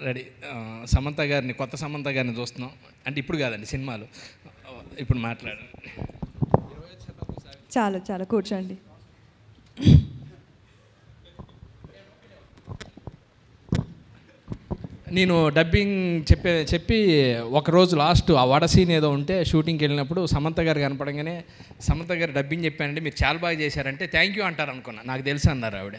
Ready. Samantha గారిని, కొత్త సమంత గారిని చూస్తున్నాం. అంటే ఇప్పుడు కాదండి, సినిమాలు. ఇప్పుడు మాట్లాడండి. చాలా చాలా కూర్చోండి. నేను డబ్బింగ్ చెప్పి ఒకరోజు లాస్ట్ ఆ వడ సీన్ ఏదో ఉంటే షూటింగ్కి వెళ్ళినప్పుడు సమంత గారు కనపడంగానే, సమంత గారు డబ్బింగ్ చెప్పానండి, మీరు చాలా బాగా చేశారంటే థ్యాంక్ యూ అంటారు అనుకున్నా. నాకు తెలుసు అన్నారు ఆవిడ.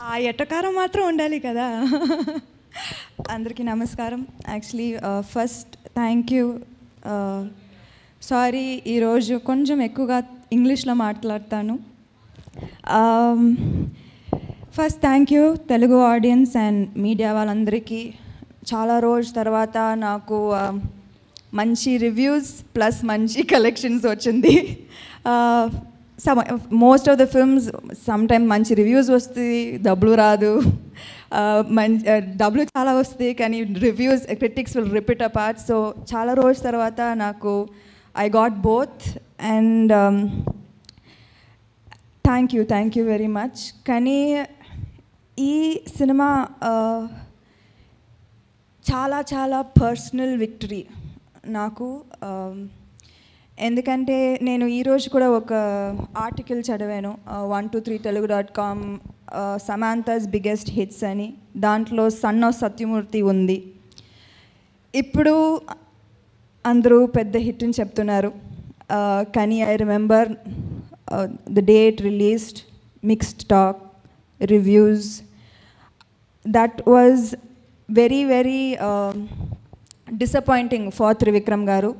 ఆ ఎట్టకారం మాత్రం ఉండాలి కదా. అందరికీ నమస్కారం. Actually first thank you. Sorry, ఈరోజు కొంచెం ఎక్కువగా ఇంగ్లీష్లో మాట్లాడతాను. First thank you Telugu audience and media వాళ్ళందరికీ. చాలా రోజు తర్వాత నాకు మంచి రివ్యూస్ ప్లస్ మంచి కలెక్షన్స్ వచ్చింది. Most of the films sometime మంచి రివ్యూస్ వస్తుంది, డబ్బులు రాదు. డబ్బులు చాలా వస్తాయి కానీ reviews, critics will repeat a part. So చాలా రోజు తర్వాత నాకు I got both and thank you very much. కానీ ఈ సినిమా చాలా చాలా పర్సనల్ విక్టరీ నాకు. ఎందుకంటే నేను ఈరోజు కూడా ఒక ఆర్టికల్ చదివాను 123telugu.com, సమాంతాస్ బిగ్గెస్ట్ హిట్స్ అని. దాంట్లో సన్ ఆఫ్ సత్యమూర్తి ఉంది. ఇప్పుడు అందరూ పెద్ద హిట్ అని చెప్తున్నారు, కానీ I remember the day it released, mixed talk, reviews. That was very very disappointing for Trivikram garu.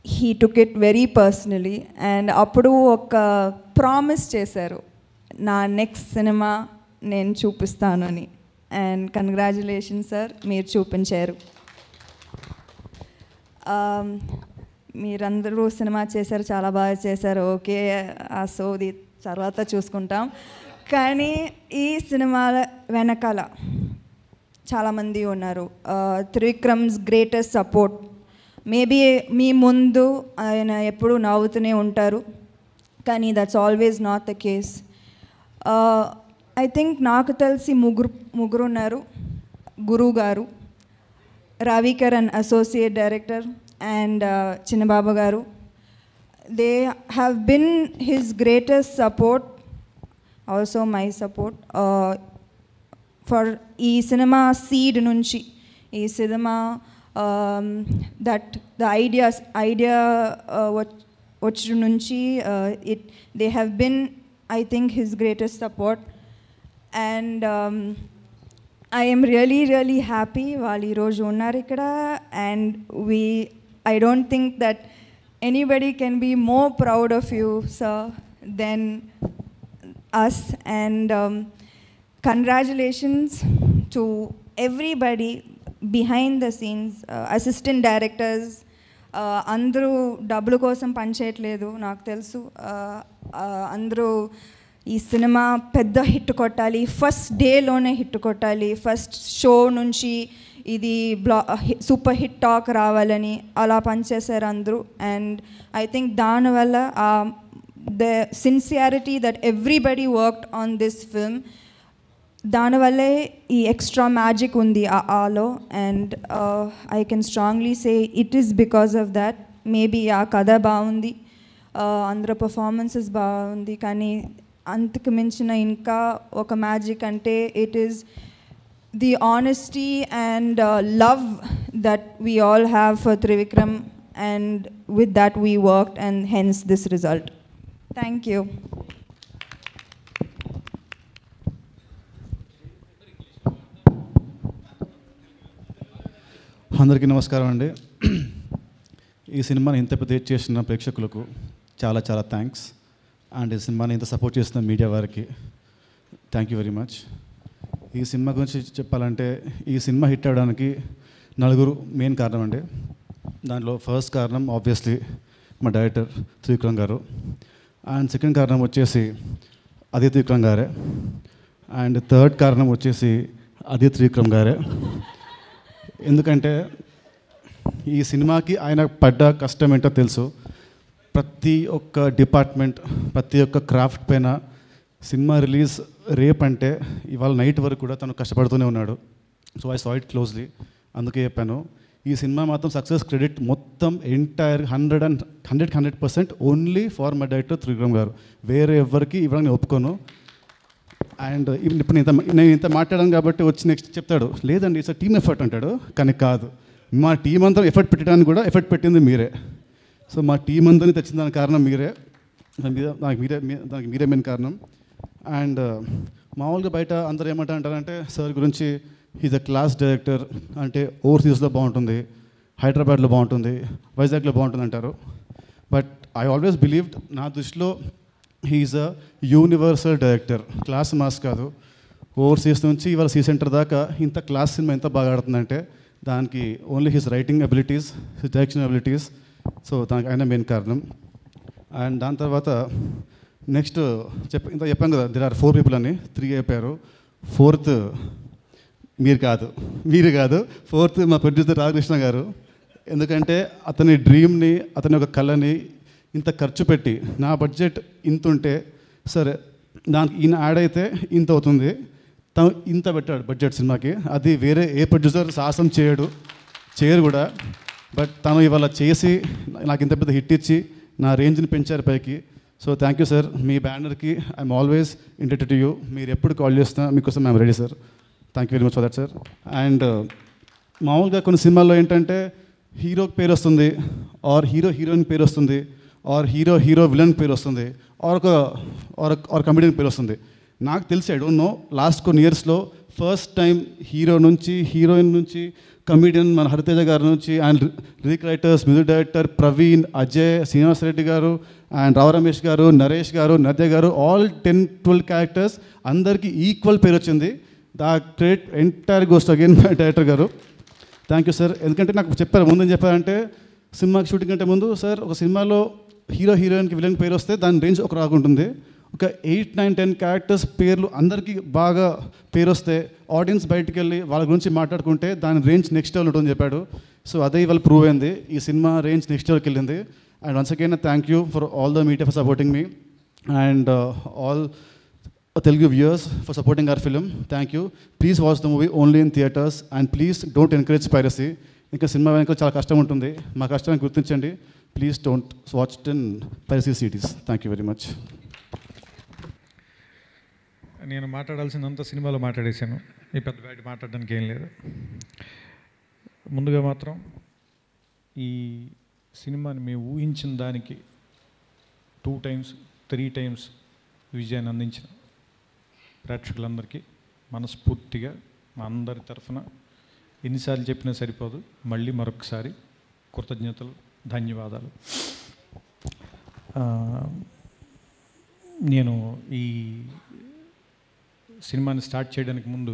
He took it very personally and అప్పుడు ఒక ప్రామిస్ చేశారు, నా నెక్స్ట్ సినిమా నేను చూపిస్తాను అని. అండ్ కంగ్రాచులేషన్స్ సార్, మీరు చూపించారు. మీరందరూ సినిమా చేశారు, చాలా బాగా చేశారు. ఓకే, ఆ సోది తర్వాత చూసుకుంటాం. కానీ ఈ సినిమాల వెనకాల చాలామంది ఉన్నారు. Trivikram's greatest support. మేబీ మీ ముందు ఆయన ఎప్పుడూ నవ్వుతూనే ఉంటారు, కానీ that's always not the case. I think నాకు తెలిసి ముగ్గురు ఉన్నారు. గురువు గారు, రవికరణ్ అసోసియేట్ డైరెక్టర్ అండ్ చిన్నబాబు గారు. They have been his greatest support, also my support for ఈ సినిమా సీడ్ నుంచి. ఈ సినిమా దట్ ద ఐడియా వచ్చి నుంచి they have been, I think, his greatest support. And I am really really happy వాళ్ళు ఈరోజు ఉన్నారు ఇక్కడ. And I don't think that anybody can be more proud of you, sir, than us. And congratulations to everybody behind the scenes, assistant directors. అందరూ డబ్బుల కోసం పనిచేయట్లేదు, నాకు తెలుసు. అందరూ ఈ సినిమా పెద్ద హిట్ కొట్టాలి, ఫస్ట్ డేలోనే హిట్ కొట్టాలి, ఫస్ట్ షో నుంచి ఇది సూపర్ హిట్ టాక్ రావాలని అలా పనిచేశారు అందరూ. అండ్ ఐ థింక్ దానివల్ల the sincerity that everybody worked on this film, దానివల్లే ఈ ఎక్స్ట్రా మ్యాజిక్ ఉంది ఆలో. And I can strongly say it is because of that. Maybe ఆ కథ బాగుంది, అందరూ పర్ఫార్మెన్సెస్ బాగుంది, కానీ అంతకు మించిన ఇంకా ఒక మ్యాజిక్ అంటే it is the honesty and love that we all have for Trivikram, and with that we worked and hence this result. Thank you. అందరికీ నమస్కారం అండి. ఈ సినిమాని ఇంత పెద్ద హిట్ చేసిన ప్రేక్షకులకు చాలా చాలా థ్యాంక్స్. అండ్ ఈ సినిమాని ఇంత సపోర్ట్ చేస్తున్న మీడియా వారికి థ్యాంక్ యూ వెరీ మచ్. ఈ సినిమా గురించి చెప్పాలంటే ఈ సినిమా హిట్ అవ్వడానికి నలుగురు మెయిన్ కారణం అండి. దాంట్లో ఫస్ట్ కారణం ఆబ్వియస్లీ మా డైరెక్టర్ త్రివిక్రమ్ గారు. అండ్ సెకండ్ కారణం వచ్చేసి అదే త్రివిక్రమ్ గారే. అండ్ థర్డ్ కారణం వచ్చేసి అదే త్రివిక్రమ్ గారే. ఎందుకంటే ఈ సినిమాకి ఆయన పడ్డ కష్టం ఏంటో తెలుసు. ప్రతి ఒక్క డిపార్ట్మెంట్, ప్రతి ఒక్క క్రాఫ్ట్ పైన సినిమా రిలీజ్ రేప్ అంటే ఇవాళ నైట్ వరకు కూడా తను కష్టపడుతూనే ఉన్నాడు. So I saw it closely, అందుకే చెప్పాను. ఈ సినిమా మాత్రం సక్సెస్ క్రెడిట్ మొత్తం entire 100% only for my director Trivikram గారు. వేరే ఎవరికి ఇవ్వడానికి నేను ఒప్పుకోను. అండ్ ఇప్పుడు నేను ఇంత మాట్లాడాను కాబట్టి వచ్చి నెక్స్ట్ చెప్తాడు, లేదండి ఇట్స్ టీమ్ ఎఫర్ట్ అంటాడు. కానీ కాదు, మా టీం అంతా ఎఫర్ట్ పెట్టడానికి కూడా ఎఫర్ట్ పెట్టింది మీరే. సో మా టీం అందరినీ తెచ్చిన దానికి కారణం మీరే, దానికి మీరే మెయిన్ కారణం. అండ్ మామూలుగా బయట అందరూ ఏమంటారంటే సార్ గురించి ఈజ్ అ క్లాస్ డైరెక్టర్, అంటే ఓవర్సీస్లో బాగుంటుంది, హైదరాబాద్లో బాగుంటుంది, వైజాగ్లో బాగుంటుంది అంటారు. బట్ ఐ ఆల్వేస్ బిలీవ్డ్, నా దృష్టిలో he's a universal director, class mass కాదు. ఓవర్సీస్ నుంచి ఇవాళ సీ సెంటర్ దాకా ఇంత క్లాస్ సినిమా ఎంత బాగా ఆడుతుందంటే దానికి only his writing abilities, his direction abilities. So దానికి ఆయన మెయిన్ కారణం. అండ్ దాని తర్వాత నెక్స్ట్ ఇంత చెప్పాను కదా, there are 4 people అని, 3 అయిపోయారు. 4th మీరు కాదు 4th మా ప్రొడ్యూసర్ రామకృష్ణ గారు. ఎందుకంటే అతని డ్రీమ్ని, అతని యొక్క కళని ఇంత ఖర్చు పెట్టి, నా బడ్జెట్ ఇంత ఉంటే సరే దానికి ఈయన యాడ్ అయితే ఇంత అవుతుంది, తను ఇంత పెట్టాడు బడ్జెట్ సినిమాకి. అది వేరే ఏ ప్రొడ్యూసర్ సాహసం చేయరు కూడా. బట్ తను ఇవాళ చేసి నాకు ఇంత పెద్ద హిట్ ఇచ్చి నా రేంజ్ని పెంచారు పైకి. So thank you sir. మీ బ్యానర్కి I'm always indebted to you. మీరు ఎప్పుడు కాల్ చేస్తున్నా మీకోసం I'm ready sir. Thank you very much for that sir. And మామూలుగా కొన్ని సినిమాల్లో ఏంటంటే హీరోకి పేరు వస్తుంది, ఆర్ హీరోయిన్ పేరు వస్తుంది, ఆర్ హీరో విలన్ పేరు వస్తుంది, ఆర్ కమెడియన్ పేరు వస్తుంది. నాకు తెలిసి ఐ డోంట్ నో, లాస్ట్ కొన్ని ఇయర్స్లో ఫస్ట్ టైం హీరో నుంచి, హీరోయిన్ నుంచి, కమెడియన్ మన హరితేజ గారి నుంచి, and lyric writers, music director Praveen, Ajay, Srinivas Reddy గారు, అండ్ రావు రమేష్ గారు, నరేష్ గారు, నద్య గారు, ఆల్ 10-12 క్యారెక్టర్స్ అందరికీ ఈక్వల్ పేరు వచ్చింది. The credit entire goes to again my director garu. Thank you sir. ఎందుకంటే నాకు చెప్పారు, ముందు చెప్పారంటే సినిమాకి షూటింగ్ కంటే ముందు, సార్ ఒక సినిమాలో హీరోయిన్కి విలన్కి పేరు వస్తే దాని రేంజ్ ఒక రాకుంటుంది, ఒక 8, 9, 10 క్యారెక్టర్స్ పేర్లు అందరికీ బాగా పేరు వస్తే ఆడియన్స్ బయటికి వెళ్ళి వాళ్ళ గురించి మాట్లాడుకుంటే దాని రేంజ్ నెక్స్ట్ లెవెల్ ఉంటుందని చెప్పాడు. సో అదే ఇవాళ ప్రూవ్ అయింది, ఈ సినిమా రేంజ్ నెక్స్ట్ లెవెల్కి వెళ్ళింది. And once again thank you for all the media for supporting me, and all Telugu viewers for supporting our film. Thank you. Please watch the movie only in theatres, and please don't encourage piracy. ఇంకా cinema వెనక చాలా కష్టం ఉంటుంది, మా కష్టాన్ని గుర్తించండి. Please don't watch it in piracy cities. Thank you very much. నేను మాట్లాడాల్సినంత సినిమాలో మాట్లాడేశాను, ఈ పెద్ద బయట మాట్లాడడానికి ఏం లేదు. ముందుగా మాత్రం ఈ సినిమాని మేము ఊహించిన దానికి 2 times 3 times విజయాన్ని అందించిన ప్రేక్షకులందరికీ మనస్ఫూర్తిగా మా అందరి తరఫున ఎన్నిసార్లు చెప్పినా సరిపోదు, మళ్ళీ మరొకసారి కృతజ్ఞతలు, ధన్యవాదాలు. నేను ఈ సినిమాని స్టార్ట్ చేయడానికి ముందు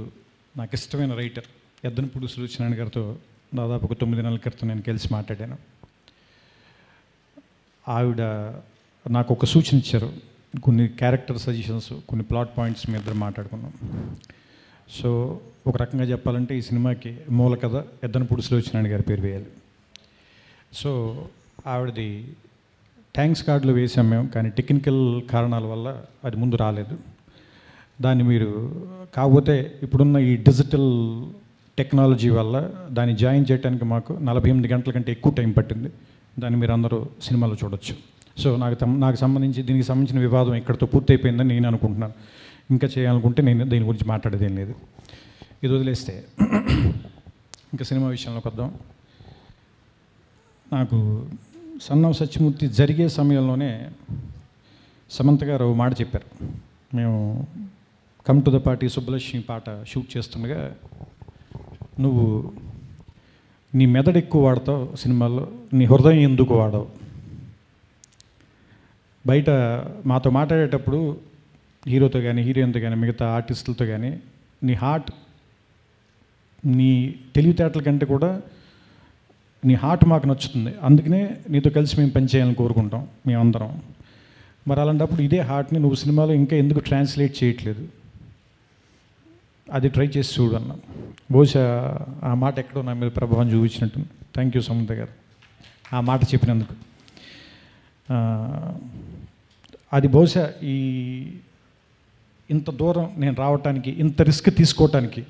నాకు ఇష్టమైన రైటర్ ఎద్దనపూడి సులోచన గారితో దాదాపు ఒక 9 నెలల క్రితం నేను కలిసి మాట్లాడాను. ఆవిడ నాకు ఒక సూచన ఇచ్చారు, కొన్ని క్యారెక్టర్ సజెషన్స్, కొన్ని ప్లాట్ పాయింట్స్ మీ ఇద్దరు మాట్లాడుకున్నాం. సో ఒక రకంగా చెప్పాలంటే ఈ సినిమాకి మూల కథ ఎద్దనపూడి సులోచన గారి పేరు వేయాలి. సో ఆవిడది థ్యాంక్స్ కార్డులో వేసాం మేము, కానీ టెక్నికల్ కారణాల వల్ల అది ముందు రాలేదు. దాన్ని మీరు కాకపోతే ఇప్పుడున్న ఈ డిజిటల్ టెక్నాలజీ వల్ల దాన్ని జాయిన్ చేయడానికి మాకు 48 గంటల కంటే ఎక్కువ టైం పట్టింది. దాన్ని మీరు అందరూ సినిమాలో చూడొచ్చు. సో నాకు సంబంధించి దీనికి సంబంధించిన వివాదం ఇక్కడితో పూర్తయిపోయిందని నేను అనుకుంటున్నాను. ఇంకా చేయాలనుకుంటే నేను దీని గురించి మాట్లాడేదేం లేదు. ఇది వదిలేస్తే ఇంకా సినిమా విషయంలోకి వద్దాం. నాకు సన్ ఆఫ్ సత్యమూర్తి జరిగే సమయంలోనే సమంత గారు మాట చెప్పారు. మేము come to the party Subbalakshmi పాట షూట్ చేస్తుండగా, నువ్వు నీ మెదడు ఎక్కువ వాడతావు సినిమాల్లో, నీ హృదయం ఎందుకు వాడవు? బయట మాతో మాట్లాడేటప్పుడు హీరోతో కానీ, హీరోయిన్తో కానీ, మిగతా ఆర్టిస్టులతో కానీ, నీ హార్ట్, నీ తెలివితేటల కంటే కూడా నీ హార్ట్ మాకు నచ్చుతుంది, అందుకనే నీతో కలిసి మేము పనిచేయాలని కోరుకుంటాం మేమందరం. మరి అలాంటప్పుడు ఇదే హార్ట్ని నువ్వు సినిమాలో ఇంకా ఎందుకు ట్రాన్స్లేట్ చేయట్లేదు? అది ట్రై చేసి చూడు అన్నా. బహుశా ఆ మాట ఎక్కడో నా మీద ప్రభావం చూపించినట్టు. థ్యాంక్ యూ సమంత గారు ఆ మాట చెప్పినందుకు. అది బహుశా ఇంత దూరం నేను రావటానికి, ఇంత రిస్క్ తీసుకోవటానికి